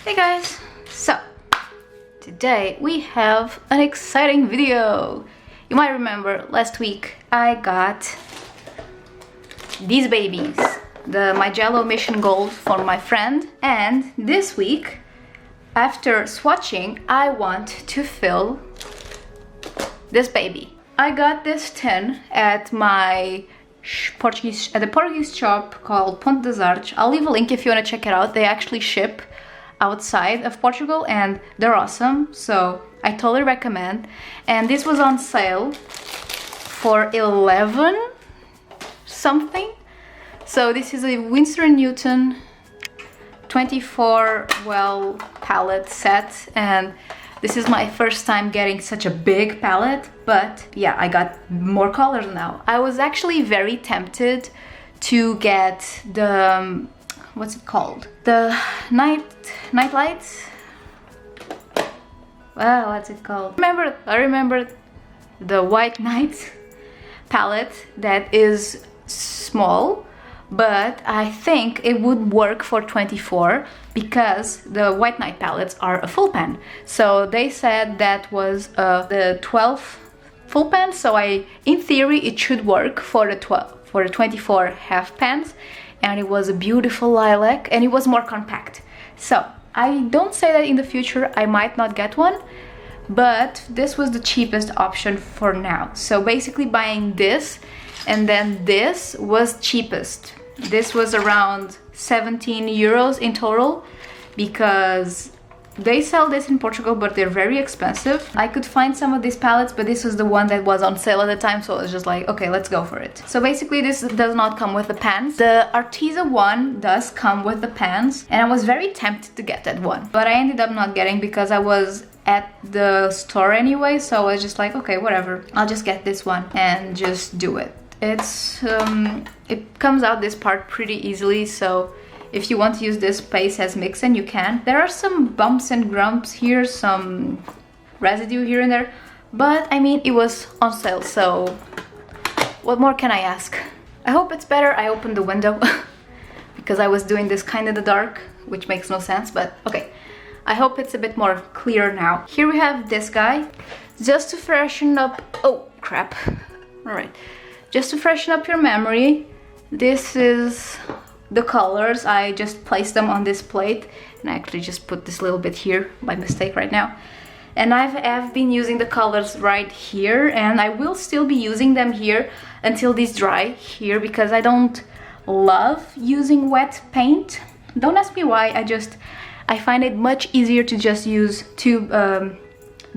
Hey guys! So, today we have an exciting video. You might remember last week I got these babies, the Mijello Mission Gold for my friend, and this week, after swatching, I want to fill this baby. I got this tin at the Portuguese shop called Ponte das Artes. I'll leave a link if you want to check it out. They actually ship outside of Portugal and they're awesome, so I totally recommend. And this was on sale for 11 something. So this is a Winsor & Newton 24 well palette set, and this is my first time getting such a big palette, but yeah, I got more colors now. I was actually very tempted to get the what's it called? The night lights? Well, what's it called? I remember the White Night palette that is small, but I think it would work for 24 because the White Night palettes are a full pan. So they said that was the 12 full pan, so in theory it should work for the 24 half pans. And it was a beautiful lilac and it was more compact. So I don't say that in the future I might not get one, but this was the cheapest option for now. So basically buying this and then this was cheapest. This was around 17 euros in total because they sell this in Portugal, but they're very expensive. I could find some of these palettes, but this was the one that was on sale at the time, so I was just like, okay, let's go for it. So basically this does not come with the pans. The Arteza one does come with the pans, and I was very tempted to get that one, but I ended up not getting because I was at the store anyway, so I was just like, okay, whatever, I'll just get this one and just do it. It comes out this part pretty easily, so if you want to use this paste as mix-in, you can. There are some bumps and grumps here, some residue here and there, but I mean, it was on sale, so what more can I ask? I hope it's better. I opened the window because I was doing this kind of in the dark, which makes no sense, but okay. I hope it's a bit more clear now. Here we have this guy, just to freshen up, oh crap, all right. Just to freshen up your memory, this is the colors. I just placed them on this plate, and I actually just put this little bit here by mistake right now. And I've been using the colors right here, and I will still be using them here until these dry here because I don't love using wet paint. Don't ask me why, I find it much easier to just use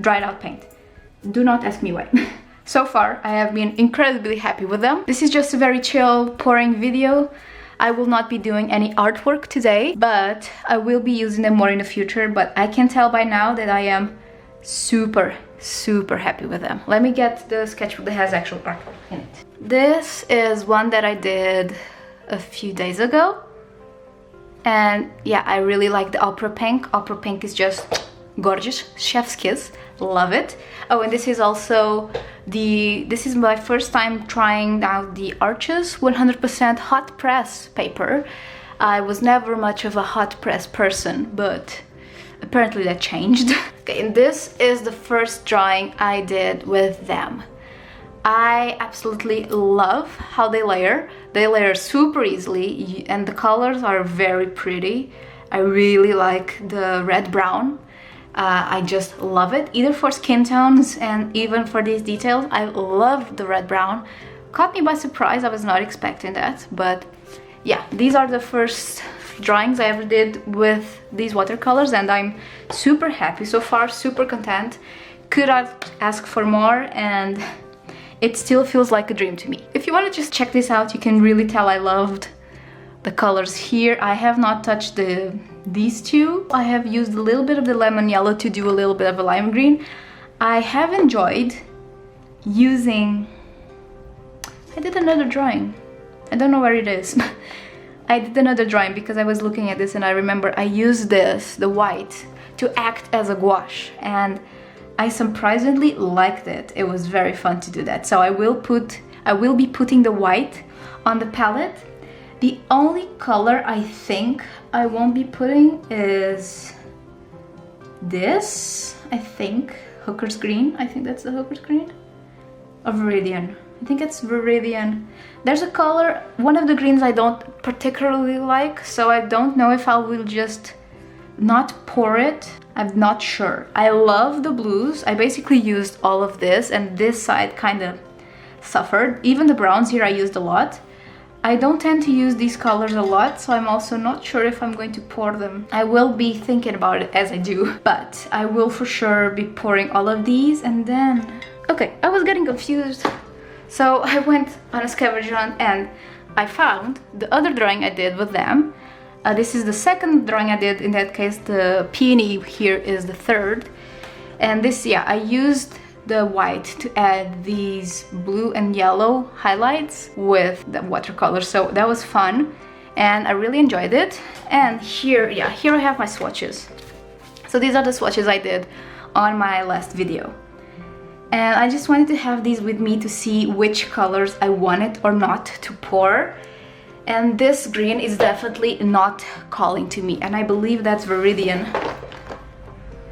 dried out paint. Do not ask me why. So far, I have been incredibly happy with them. This is just a very chill pouring video. I will not be doing any artwork today, but I will be using them more in the future. But I can tell by now that I am super happy with them. Let me get the sketchbook that has actual artwork in it. This is one that I did a few days ago. And yeah, I really like the opera pink. Opera pink is just gorgeous, chef's kiss, love it. Oh, and this is also this is my first time trying out the Arches 100% hot press paper. I was never much of a hot press person, but apparently that changed. Okay, and this is the first drawing I did with them. I absolutely love how they layer. They layer super easily and the colors are very pretty. I really like the red-brown. I just love it, either for skin tones and even for these details. I love the red-brown. Caught me by surprise, I was not expecting that, but yeah, these are the first drawings I ever did with these watercolors, and I'm super happy so far, super content. Could I ask for more, and it still feels like a dream to me. If you want to just check this out, you can really tell I loved the colors here. I have not touched these two. I have used a little bit of the lemon yellow to do a little bit of a lime green. I have enjoyed using... I did another drawing. I don't know where it is. I did another drawing because I was looking at this and I remember I used this, the white, to act as a gouache, and I surprisingly liked it. It was very fun to do that. So I will be putting the white on the palette. The only color I think I won't be putting is this, I think, Hooker's Green. I think that's the Hooker's Green. Or Viridian. I think it's Viridian. There's a color, one of the greens I don't particularly like, so I don't know if I will just not pour it. I'm not sure. I love the blues. I basically used all of this, and this side kind of suffered. Even the browns here I used a lot. I don't tend to use these colors a lot, so I'm also not sure if I'm going to pour them. I will be thinking about it as I do, but I will for sure be pouring all of these. And then, okay, I was getting confused. So I went on a scavenger hunt and I found the other drawing I did with them. This is the second drawing I did. In that case, the peony here is the third. And this, yeah, I used the white to add these blue and yellow highlights with the watercolor. So that was fun and I really enjoyed it. And here, yeah, here I have my swatches. So these are the swatches I did on my last video. And I just wanted to have these with me to see which colors I wanted or not to pour. And this green is definitely not calling to me, and I believe that's Viridian.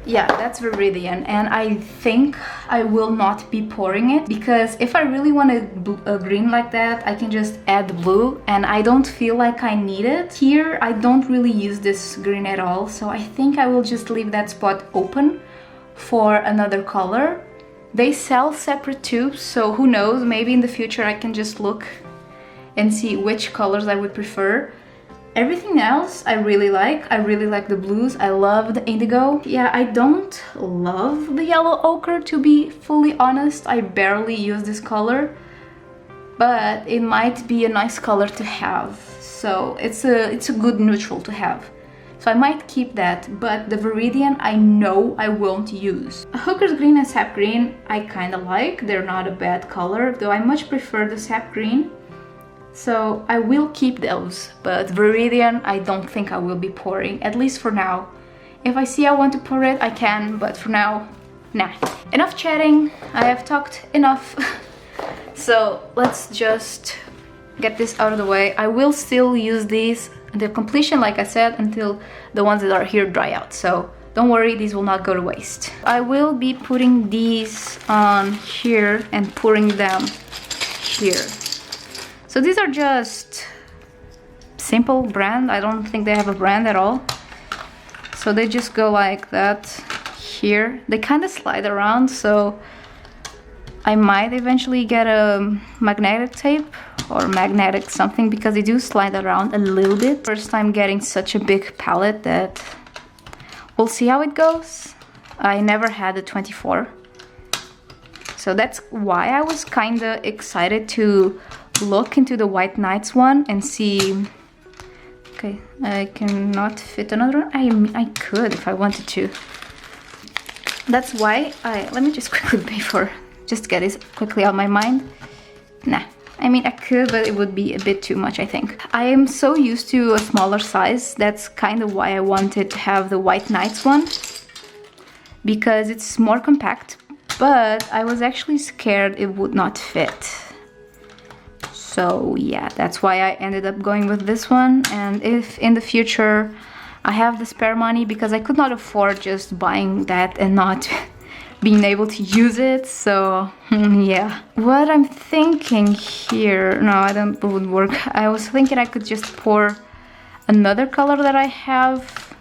Yeah, that's Viridian, and I think I will not be pouring it, because if I really want a green like that, I can just add the blue, and I don't feel like I need it. Here, I don't really use this green at all, so I think I will just leave that spot open for another color. They sell separate tubes, so who knows, maybe in the future I can just look and see which colors I would prefer. Everything else I really like. I really like the blues. I love the indigo. Yeah, I don't love the yellow ochre, to be fully honest. I barely use this color, but it might be a nice color to have. So it's a good neutral to have. So I might keep that, but the Viridian I know I won't use. Hooker's Green and Sap Green I kind of like. They're not a bad color, though I much prefer the Sap Green. So I will keep those, but Viridian I don't think I will be pouring, at least for now. If I see I want to pour it, I can, but for now, nah. Enough chatting, I have talked enough. So let's just get this out of the way. I will still use these until completion, like I said, until the ones that are here dry out. So don't worry, these will not go to waste. I will be putting these on here and pouring them here. So these are just simple brand. I don't think they have a brand at all. So they just go like that here. They kind of slide around, so I might eventually get a magnetic tape or magnetic something, because they do slide around a little bit. First time getting such a big palette that we'll see how it goes. I never had a 24. So that's why I was kind of excited to look into the White Nights one and see. Okay, I cannot fit another one. I could if I wanted to. That's why let me just quickly just get this quickly out of my mind. Nah, I mean I could, but it would be a bit too much, I think. I am so used to a smaller size. That's kind of why I wanted to have the White Nights one, because it's more compact, but I was actually scared it would not fit. So yeah, that's why I ended up going with this one. And if in the future I have the spare money, because I could not afford just buying that and not being able to use it, so yeah. What I'm thinking here, no, I don't, it would work. I was thinking I could just pour another color that I have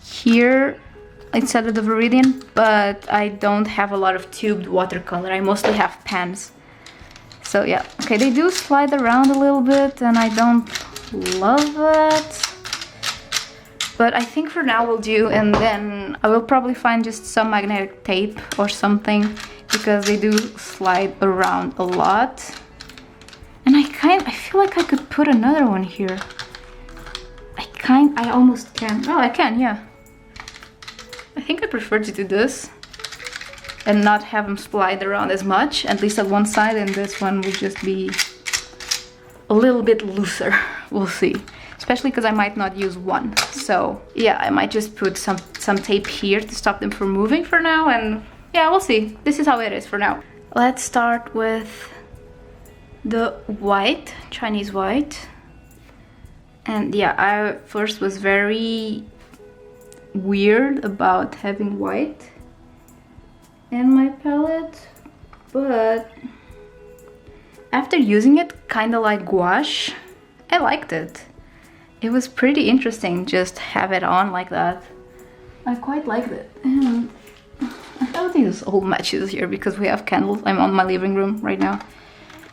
here instead of the Viridian, but I don't have a lot of tubed watercolor. I mostly have pens. So yeah, okay, they do slide around a little bit and I don't love that. But I think for now we'll do, and then I will probably find just some magnetic tape or something, because they do slide around a lot. And I feel like I could put another one here. I almost can. Oh, I can, yeah. I think I prefer to do this and not have them slide around as much, at least at one side, and this one will just be a little bit looser. We'll see. Especially because I might not use one. So yeah, I might just put some tape here to stop them from moving for now, and yeah, we'll see. This is how it is for now. Let's start with the white, Chinese white. And yeah, I first was very weird about having white in my palette, but after using it kind of like gouache, I liked it. It was pretty interesting just have it on like that. I quite liked it. And I thought this all matches here because we have candles. I'm on my living room right now.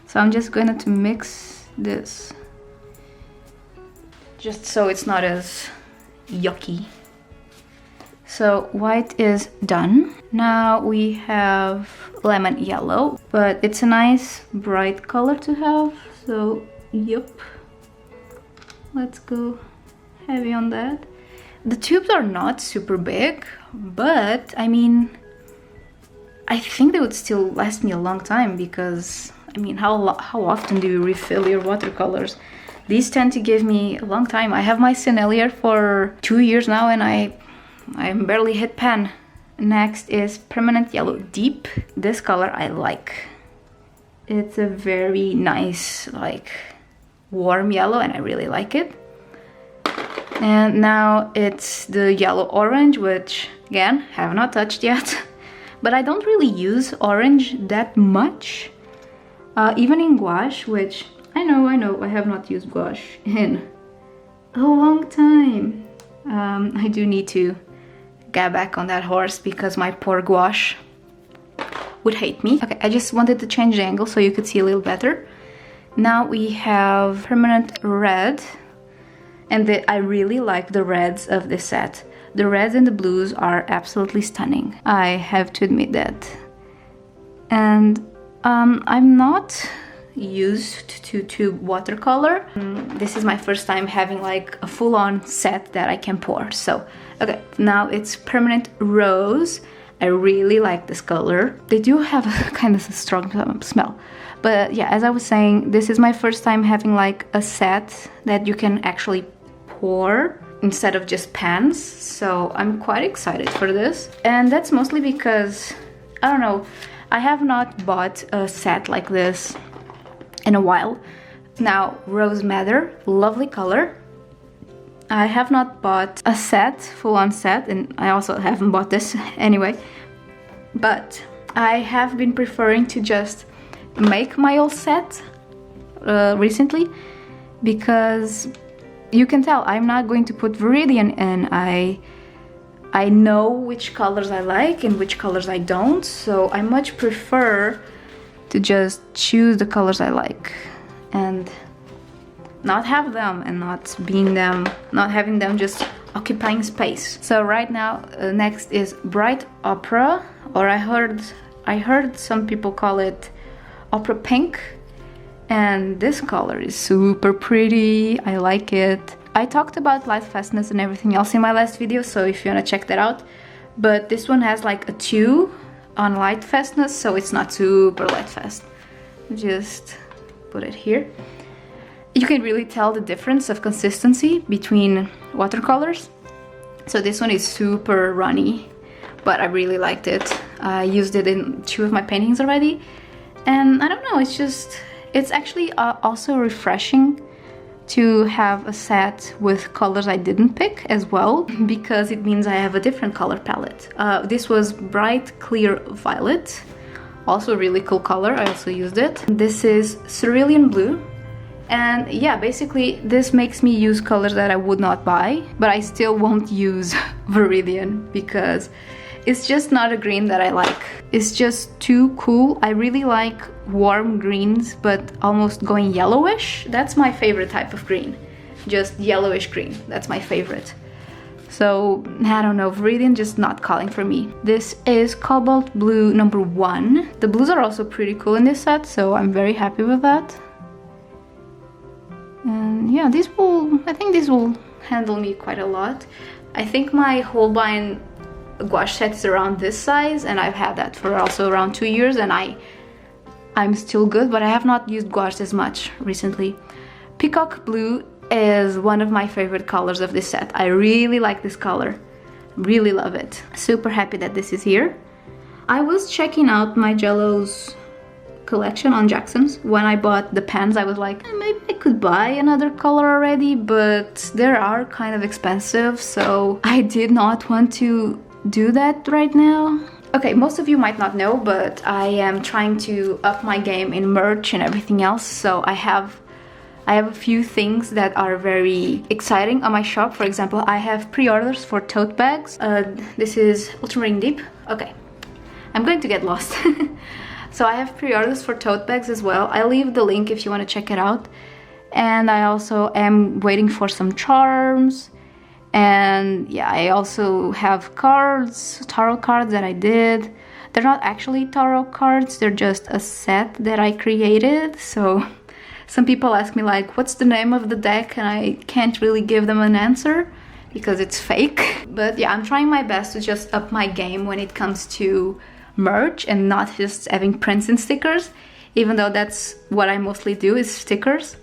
So I'm just going to mix this just so it's not as yucky. So white is done. Now we have lemon yellow, but it's a nice bright color to have. So yep, let's go heavy on that. The tubes are not super big, but I mean, I think they would still last me a long time because I mean, how often do you refill your watercolors? These tend to give me a long time. I have my Sennelier for 2 years now and I barely hit pan. Next is Permanent Yellow Deep. This color I like. It's a very nice, like, warm yellow and I really like it. And now it's the yellow orange, which again, have not touched yet. But I don't really use orange that much. Even in gouache, which I know, I have not used gouache in a long time. I do need to get back on that horse because my poor gouache would hate me. Okay, I just wanted to change the angle so you could see a little better. Now we have Permanent Red, and I really like the reds of this set. The reds and the blues are absolutely stunning. I have to admit that. And I'm not used to tube watercolor. This is my first time having like a full-on set that I can pour. So, okay, now it's Permanent Rose. I really like this color. They do have a kind of a strong smell. But yeah, as I was saying, this is my first time having like a set that you can actually pour instead of just pans. So I'm quite excited for this. And that's mostly because, I don't know, I have not bought a set like this in a while. Now, Rose Madder, lovely color. I have not bought a set, full-on set, and I also haven't bought this anyway. But I have been preferring to just make my own set recently because you can tell I'm not going to put Viridian in. I know which colors I like and which colors I don't, so I much prefer to just choose the colors I like and not have them and not having them just occupying space. So right now, next is Bright Opera, or I heard some people call it Opera Pink, and this color is super pretty. I like it. I talked about light fastness and everything else in my last video, so if you want to check that out. But this one has like a 2 on light fastness, so it's not super light fast. Just put it here. You can really tell the difference of consistency between watercolors. So this one is super runny, but I really liked it. I used it in 2 of my paintings already. And I don't know, it's actually also refreshing to have a set with colors I didn't pick as well, because it means I have a different color palette. This was Bright Clear Violet, also a really cool color, I also used it. This is Cerulean Blue, and yeah, basically this makes me use colors that I would not buy, but I still won't use Viridian because it's just not a green that I like. It's just too cool. I really like warm greens, but almost going yellowish. That's my favorite type of green. Just yellowish green. That's my favorite. So, I don't know, Viridian just not calling for me. This is Cobalt Blue number 1. The blues are also pretty cool in this set, so I'm very happy with that. And yeah, I think this will handle me quite a lot. I think my Holbein gouache set is around this size, and I've had that for also around 2 years, and I'm still good, but I have not used gouache as much recently. Peacock Blue is one of my favorite colors of this set. I really like this color, really love it. Super happy that this is here. I was checking out Mijello's collection on Jackson's. When I bought the pens, I was like, maybe I could buy another color already, but they are kind of expensive, so I did not want to do that right now. Okay, most of you might not know, but I am trying to up my game in merch and everything else, so I have a few things that are very exciting on my shop. For example, I have pre-orders for tote bags. This is Ultramarine Deep. Okay, I'm going to get lost. So I have pre-orders for tote bags as well. I'll leave the link if you want to check it out. And I also am waiting for some charms. And yeah, I also have cards, tarot cards that I did. They're not actually tarot cards, they're just a set that I created. So some people ask me like, what's the name of the deck? And I can't really give them an answer because it's fake. But yeah, I'm trying my best to just up my game when it comes to merch and not just having prints and stickers, even though that's what I mostly do is stickers.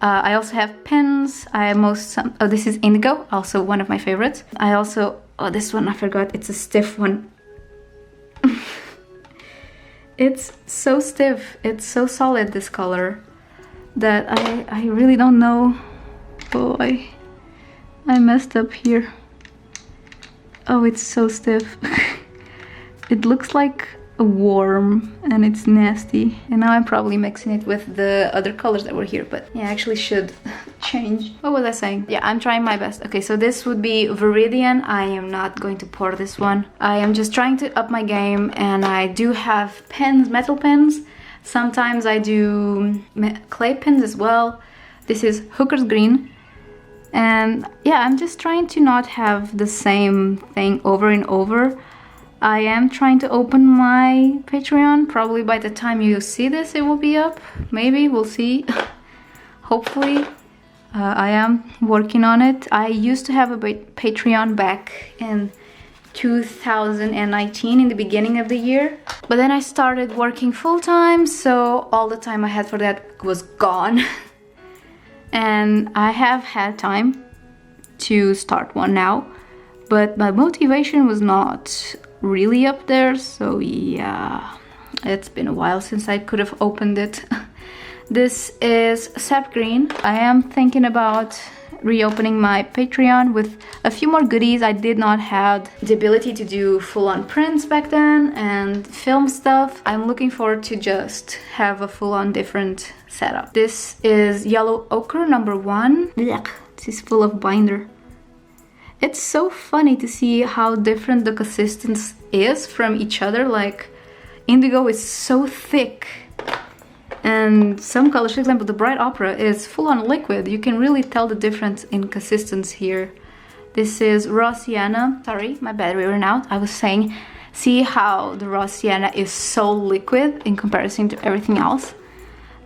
I also have pens. Oh, this is indigo, also one of my favorites. I also, oh, this one I forgot, it's a stiff one. It's so stiff, it's so solid, this color, that I really don't know. Oh, I messed up here. Oh, it's so stiff. It looks like a worm and it's nasty. And now I'm probably mixing it with the other colors that were here, but yeah, I actually should change. What was I saying? Yeah, I'm trying my best. Okay, so this would be Viridian. I am not going to pour this one. I am just trying to up my game, and I do have pens, metal pens. Sometimes I do clay pens as well. This is Hooker's Green. And yeah, I'm just trying to not have the same thing over and over. I am trying to open my Patreon. Probably by the time you see this, it will be up. Maybe, we'll see. Hopefully. I am working on it. I used to have a Patreon back in 2019, in the beginning of the year. But then I started working full-time, so all the time I had for that was gone. And I have had time to start one now, but my motivation was not really up there, so yeah, it's been a while since I could have opened it. This is Sap Green. I am thinking about reopening my Patreon with a few more goodies. I did not have the ability to do full-on prints back then and film stuff. I'm looking forward to just have a full-on different setup. This is Yellow Ochre #1. Blech, this is full of binder. It's so funny to see how different the consistency is from each other. Like, indigo is so thick, and some colors, for example, the Bright Opera is full-on liquid. You can really tell the difference in consistency here. This is Raw Sienna. Sorry, my battery ran out. I was saying, see how the Raw Sienna is so liquid in comparison to everything else.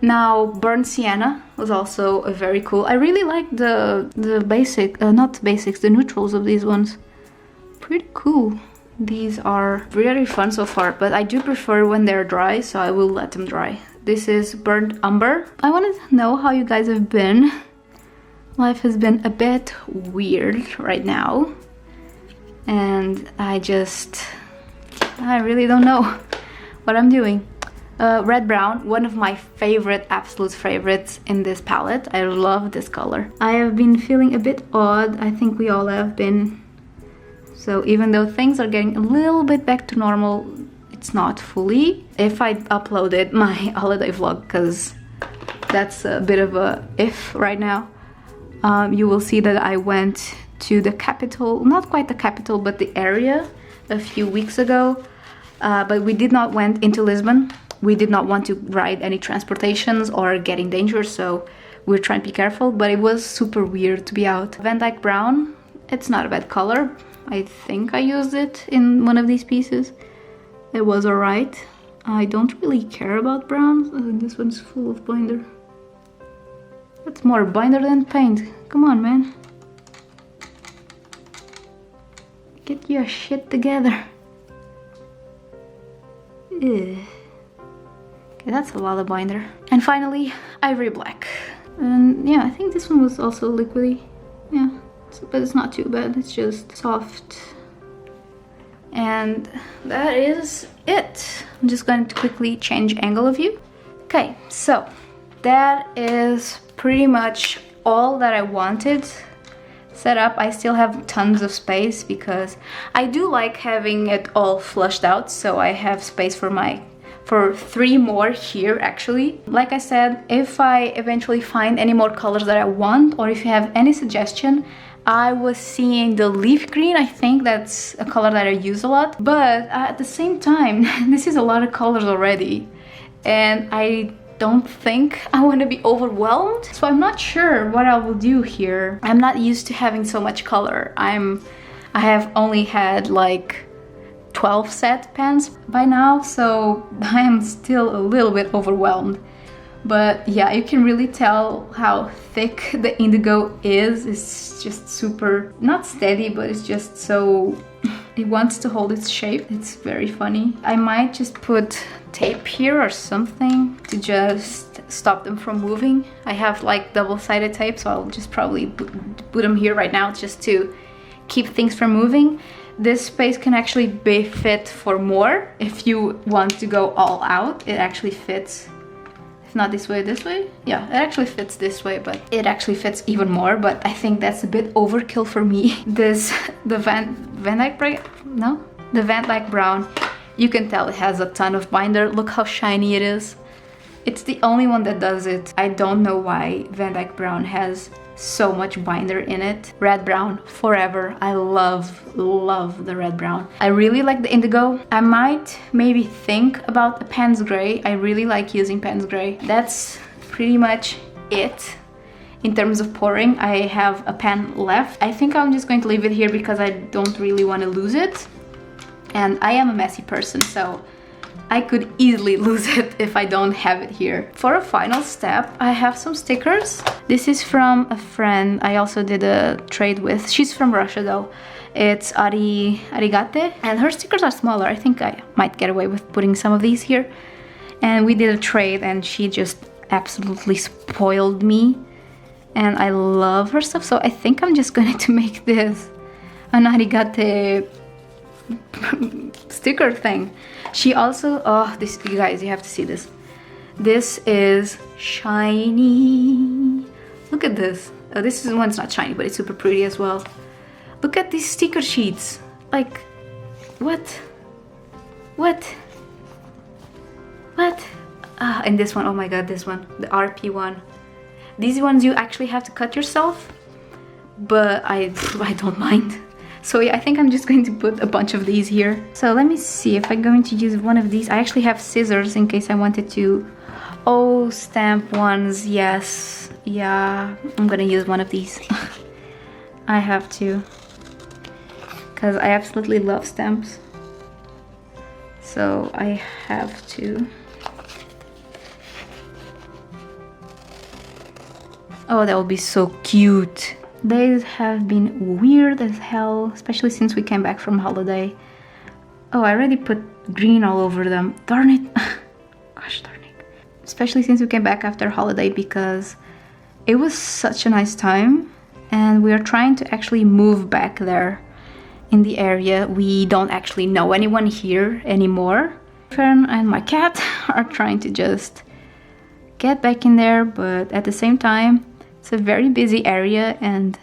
Now, Burnt Sienna was also very cool. I really like the not basics, the neutrals of these ones. Pretty cool. These are very fun so far, but I do prefer when they're dry, so I will let them dry. This is Burnt Umber. I wanted to know how you guys have been. Life has been a bit weird right now, and I really don't know what I'm doing. Red Brown, one of my absolute favorites in this palette. I love this color. I have been feeling a bit odd. I think we all have been. So even though things are getting a little bit back to normal, it's not fully. If I uploaded my holiday vlog, because that's a bit of a if right now, you will see that I went to the capital, not quite the capital, but the area a few weeks ago. But we did not went into Lisbon. We did not want to ride any transportations or get in danger, so we're trying to be careful, but it was super weird to be out. Van Dyke Brown, it's not a bad color. I think I used it in one of these pieces. It was alright. I don't really care about browns. This one's full of binder. That's more binder than paint. Come on, man. Get your shit together. Ugh. Okay, that's a lot of binder. And finally, Ivory Black. And yeah, I think this one was also liquidy. Yeah, but it's not too bad. It's just soft. And that is it. I'm just going to quickly change angle of view. Okay, so that is pretty much all that I wanted set up. I still have tons of space because I do like having it all flushed out, so I have space for 3 more here actually. Like I said, if I eventually find any more colors that I want, or if you have any suggestion, I was seeing the leaf green. I think that's a color that I use a lot, but at the same time, this is a lot of colors already, and I don't think I want to be overwhelmed, so I'm not sure what I will do here. I'm not used to having so much color. I have only had like 12 set pens by now, so I am still a little bit overwhelmed. But yeah, you can really tell how thick the indigo is. It's just super, not steady, but it's just so, it wants to hold its shape. It's very funny. I might just put tape here or something to just stop them from moving. I have like double-sided tape, so I'll just probably put them here right now just to keep things from moving. This space can actually be fit for more. If you want to go all out, it actually fits. If not this way, yeah, it actually fits this way, but it actually fits even more, but I think that's a bit overkill for me. The Van Dyke Brown, you can tell it has a ton of binder. Look how shiny it is. It's the only one that does it. I don't know why Van Dyke Brown has so much binder in it. Red brown forever. I love the red brown. I really like the indigo. I might maybe think about a Pans Gray. I really like using Pans Gray. That's pretty much it. In terms of pouring, I have a pen left. I think I'm just going to leave it here because I don't really want to lose it. And I am a messy person, so I could easily lose it if I don't have it here. For a final step, I have some stickers. This is from a friend I also did a trade with. She's from Russia though. It's Arigate, and her stickers are smaller. I think I might get away with putting some of these here. And we did a trade and she just absolutely spoiled me. And I love her stuff, so I think I'm just going to make this an Arigate sticker thing. She also, oh, this, you guys, you have to see this. This is shiny. Look at this. This is one's not shiny, but it's super pretty as well. Look at these sticker sheets. Like, what? And this one, oh my god, this one, the RP one. These ones you actually have to cut yourself, but I don't mind. So yeah, I think I'm just going to put a bunch of these here. So let me see if I'm going to use one of these. I actually have scissors in case I wanted to. Oh, stamp ones, yes. Yeah, I'm gonna use one of these. I have to. Because I absolutely love stamps. So I have to. Oh, that would be so cute. Days have been weird as hell, especially since we came back from holiday. Oh, I already put green all over them. Darn it. Gosh darn it. Especially since we came back after holiday, because it was such a nice time. And we are trying to actually move back there in the area. We don't actually know anyone here anymore. Fern and my cat are trying to just get back in there, but at the same time, it's a very busy area, and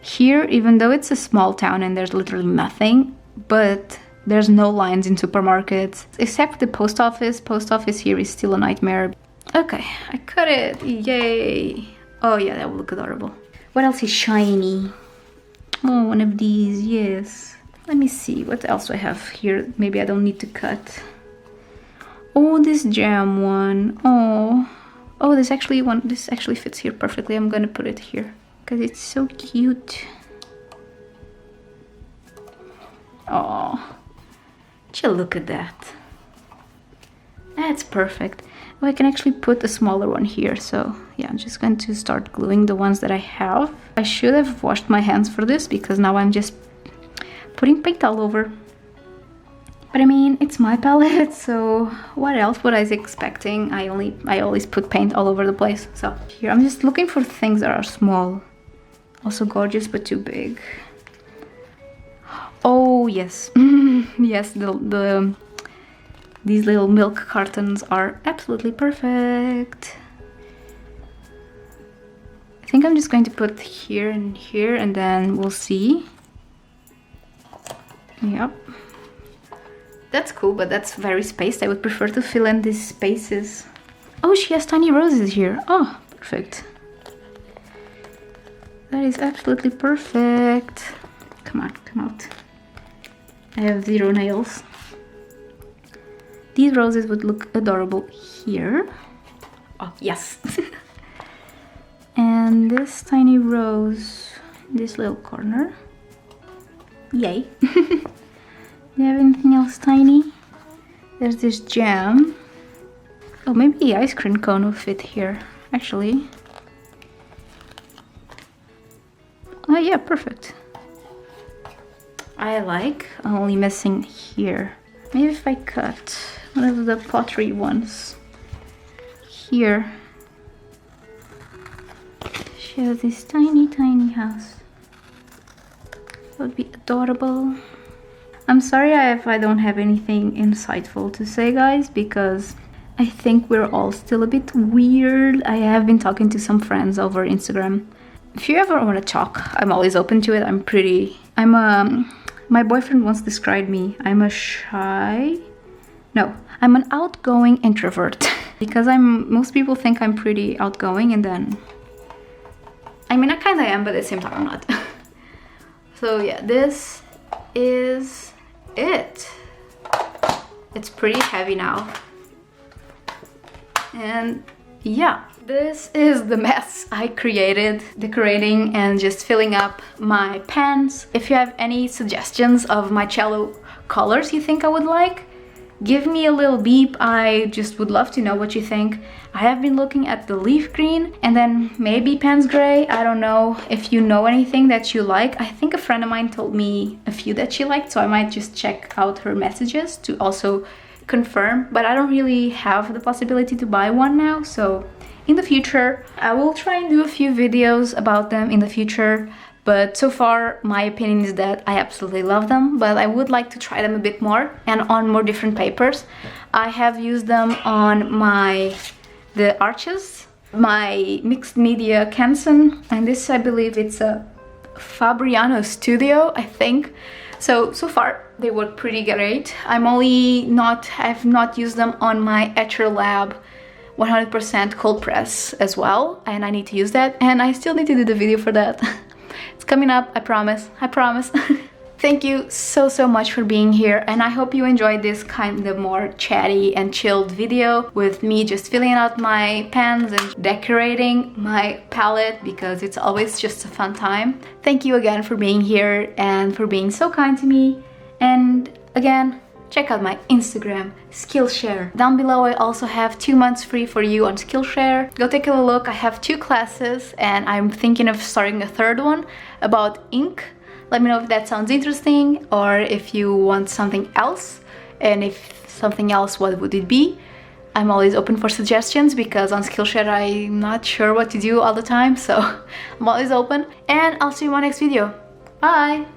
here, even though it's a small town and there's literally nothing, but there's no lines in supermarkets, except the post office. Post office here is still a nightmare. Okay, I cut it, yay. Oh yeah, that will look adorable. What else is shiny? Oh, one of these, yes. Let me see, what else do I have here? Maybe I don't need to cut. Oh, this jam one, oh. Oh, this actually fits here perfectly. I'm gonna put it here because it's so cute. Oh, just look at that. That's perfect. Oh, I can actually put a smaller one here. So yeah, I'm just going to start gluing the ones that I have. I should have washed my hands for this because now I'm just putting paint all over. But I mean, it's my palette, so what else would I was expecting? I always put paint all over the place. So here, I'm just looking for things that are small. Also gorgeous, but too big. Oh, yes. Yes, These little milk cartons are absolutely perfect. I think I'm just going to put here and then we'll see. Yep. That's cool, but that's very spaced. I would prefer to fill in these spaces. Oh, she has tiny roses here. Oh, perfect. That is absolutely perfect. Come on, come out. I have 0 nails. These roses would look adorable here. Oh, yes. And this tiny rose, this little corner. Yay. Do you have anything else tiny? There's this jam. Oh, maybe the ice cream cone will fit here, actually. Oh yeah, perfect. I like only missing here. Maybe if I cut one of the pottery ones here. She has this tiny, tiny house. That would be adorable. I'm sorry if I don't have anything insightful to say, guys, because I think we're all still a bit weird. I have been talking to some friends over Instagram. If you ever want to talk, I'm always open to it. My boyfriend once described me. I'm an outgoing introvert. Because most people think I'm pretty outgoing, and then, I kind of am, but at the same time I'm not. So yeah, this is it. It's pretty heavy now. And yeah, this is the mess I created decorating and just filling up my pans. If you have any suggestions of Mijello colors you think I would like, give me a little beep. I just would love to know what you think. I have been looking at the leaf green and then maybe Pans gray. I don't know if you know anything that you like. I think a friend of mine told me a few that she liked, so I might just check out her messages to also confirm, but I don't really have the possibility to buy one now, so in the future I will try and do a few videos about them in the future. But so far my opinion is that I absolutely love them, but I would like to try them a bit more and on more different papers. I have used them on the arches, my mixed media canson, and this I believe it's a Fabriano Studio, I think. So far they work pretty great. I've not used them on my Etcher Lab 100% cold press as well, and I need to use that, and I still need to do the video for that. It's coming up, I promise. Thank you so much for being here, and I hope you enjoyed this kind of more chatty and chilled video with me just filling out my pans and decorating my palette, because it's always just a fun time. Thank you again for being here and for being so kind to me. And again, check out my Instagram, SkillShare. Down below I also have 2 months free for you on SkillShare. Go take a look. I have 2 classes and I'm thinking of starting a 3rd one about ink. Let me know if that sounds interesting or if you want something else. And if something else, what would it be? I'm always open for suggestions because on SkillShare I'm not sure what to do all the time, so I'm always open. And I'll see you in my next video. Bye!